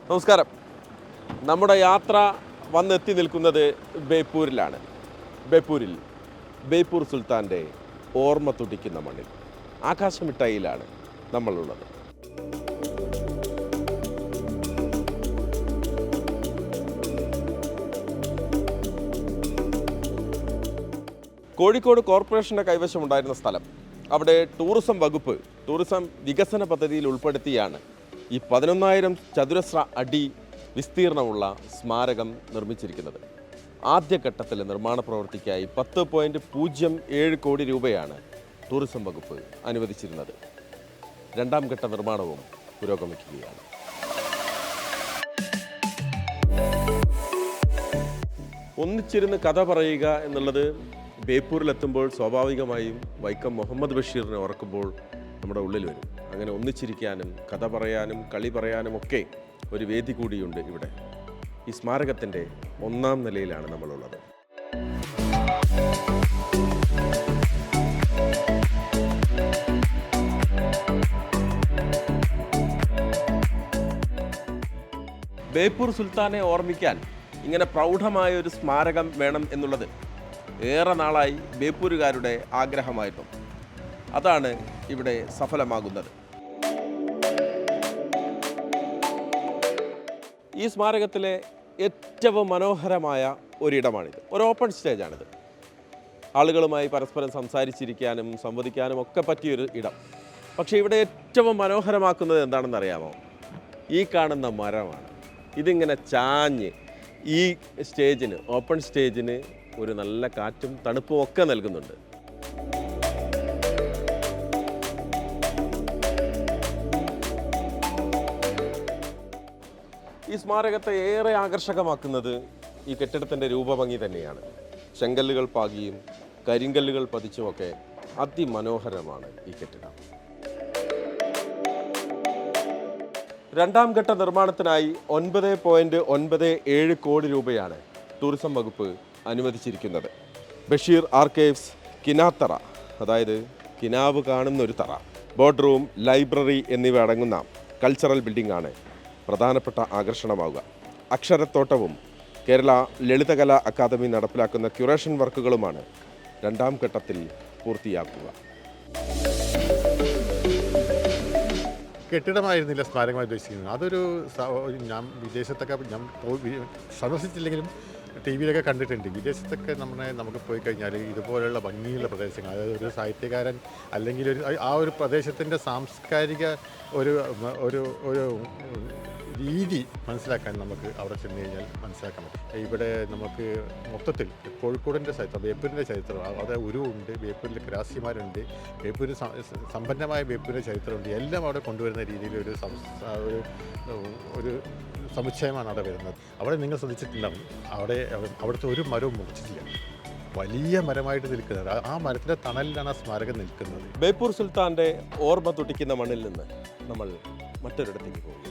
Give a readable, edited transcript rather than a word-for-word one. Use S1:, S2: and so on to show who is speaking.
S1: നമസ്കാരം. നമ്മുടെ യാത്ര വന്നെത്തി നിൽക്കുന്നത് ബേപ്പൂരിലാണ്. ബേപ്പൂർ സുൽത്താൻ്റെ ഓർമ്മ തുടിക്കുന്ന മണ്ണിൽ ആകാശമിട്ടായിലാണ് നമ്മളുള്ളത്. കോഴിക്കോട് കോർപ്പറേഷൻ്റെ കൈവശമുണ്ടായിരുന്ന സ്ഥലം അവിടെ ടൂറിസം വികസന പദ്ധതിയിൽ ഉൾപ്പെടുത്തിയാണ് ഈ 11,000 ചതുരശ്ര അടി വിസ്തീർണമുള്ള സ്മാരകം നിർമ്മിച്ചിരിക്കുന്നത്. ആദ്യഘട്ടത്തിലെ നിർമ്മാണ പ്രവൃത്തിക്കായി 10.07 കോടി രൂപയാണ് ടൂറിസം വകുപ്പ് അനുവദിച്ചിരുന്നത്. രണ്ടാം ഘട്ട നിർമ്മാണവും പുരോഗമിക്കുകയാണ്. ഒന്നിച്ചിരുന്ന് കഥ പറയുക എന്നുള്ളത് ബേപ്പൂരിലെത്തുമ്പോൾ സ്വാഭാവികമായും വൈക്കം മുഹമ്മദ് ബഷീറിനെ ഓർക്കുമ്പോൾ നമ്മുടെ ഉള്ളിൽ വരും. അങ്ങനെ ഒന്നിച്ചിരിക്കാനും കഥ പറയാനും കളി പറയാനും ഒക്കെ ഒരു വേദി കൂടിയുണ്ട് ഇവിടെ. ഈ സ്മാരകത്തിൻ്റെ 1-ാം നിലയിലാണ് നമ്മളുള്ളത്. ബേപ്പൂർ സുൽത്താനെ ഓർമ്മിക്കാൻ ഇങ്ങനെ പ്രൗഢമായ ഒരു സ്മാരകം വേണം എന്നുള്ളത് ഏറെ നാളായി ബേപ്പൂരുകാരുടെ ആഗ്രഹമായിരുന്നു. അതാണ് ഇവിടെ സഫലമാകുന്നത്. ഈ സ്മാരകത്തിലെ ഏറ്റവും മനോഹരമായ ഒരിടമാണിത്. ഒരു ഓപ്പൺ സ്റ്റേജാണിത്. ആളുകളുമായി പരസ്പരം സംസാരിച്ചിരിക്കാനും സംവദിക്കാനും ഒക്കെ പറ്റിയൊരു ഇടം. പക്ഷേ ഇവിടെ ഏറ്റവും മനോഹരമാക്കുന്നത് എന്താണെന്ന് അറിയാമോ? ഈ കാണുന്ന മരമാണ്. ഇതിങ്ങനെ ചാഞ്ഞ് ഈ ഓപ്പൺ സ്റ്റേജിന് ഒരു നല്ല കാറ്റും തണുപ്പും ഒക്കെ നൽകുന്നുണ്ട്. ഈ സ്മാരകത്തെ ഏറെ ആകർഷകമാക്കുന്നത് ഈ കെട്ടിടത്തിൻ്റെ രൂപഭംഗി തന്നെയാണ്. ചെങ്കല്ലുകൾ പാകിയും കരിങ്കല്ലുകൾ പതിച്ചുമൊക്കെ അതിമനോഹരമാണ് ഈ കെട്ടിടം. രണ്ടാം ഘട്ട നിർമ്മാണത്തിനായി 9.97 കോടി രൂപയാണ് ടൂറിസം വകുപ്പ് അനുവദിച്ചിരിക്കുന്നത്. ബഷീർ ആർക്കൈവ്സ് കിനാത്തറ, അതായത് കിനാവ് കാണുന്നൊരു തറ, ബോർഡ് റൂം, ലൈബ്രറി എന്നിവ അടങ്ങുന്ന കൾച്ചറൽ ബിൽഡിംഗാണ് പ്രധാനപ്പെട്ട ആകർഷണമാവുക. അക്ഷരത്തോട്ടവും കേരള ലളിതകലാ അക്കാദമി നടപ്പിലാക്കുന്ന ക്യൂറേഷൻ വർക്കുകളുമാണ് രണ്ടാം ഘട്ടത്തിൽ പൂർത്തിയാക്കുക.
S2: കെട്ടിടമായിരുന്നില്ല സ്മാരകമായി ഉദ്ദേശിക്കുന്നത്. അതൊരു ഞാൻ വിദേശത്തൊക്കെ സന്ദർശിച്ചില്ലെങ്കിലും ടി വിയിലൊക്കെ കണ്ടിട്ടുണ്ട്. വിദേശത്തൊക്കെ നമുക്ക് പോയി കഴിഞ്ഞാൽ ഇതുപോലെയുള്ള ഭംഗിയുള്ള പ്രദേശങ്ങൾ, അതായത് ഒരു സാഹിത്യകാരൻ അല്ലെങ്കിൽ ഒരു പ്രദേശത്തിൻ്റെ സാംസ്കാരിക ഒരു രീതി മനസ്സിലാക്കാൻ നമുക്ക് അവിടെ ചെന്ന് കഴിഞ്ഞാൽ മനസ്സിലാക്കാൻ പറ്റും. ഇവിടെ നമുക്ക് മൊത്തത്തിൽ കോഴിക്കോടിൻ്റെ ചരിത്രം, ബേപ്പൂരിൻ്റെ ചരിത്രം, അവിടെ ഉരുവുണ്ട്, ബേപ്പൂരിൽ ക്രാസിമാരുണ്ട്, ബേപ്പൂർ സമ്പന്നമായ ബേപ്പൂരിൻ്റെ ചരിത്രമുണ്ട്. എല്ലാം അവിടെ കൊണ്ടുവരുന്ന രീതിയിൽ ഒരു സമുച്ചയമാണ് അവിടെ വരുന്നത്. അവിടെ നിങ്ങൾ ശ്രദ്ധിച്ചിട്ടുണ്ടാവും, അവിടുത്തെ ഒരു മരവും മുറിച്ചിട്ടില്ല. വലിയ മരമായിട്ട് നിൽക്കുന്നത്, ആ മരത്തിൻ്റെ തണലിലാണ് ആ സ്മാരകം നിൽക്കുന്നത്.
S1: ബേപ്പൂർ സുൽത്താൻ്റെ ഓർമ്മ തുടിക്കുന്ന മണ്ണിൽ നിന്ന് നമ്മൾ മറ്റൊരിടത്തേക്ക് പോകും.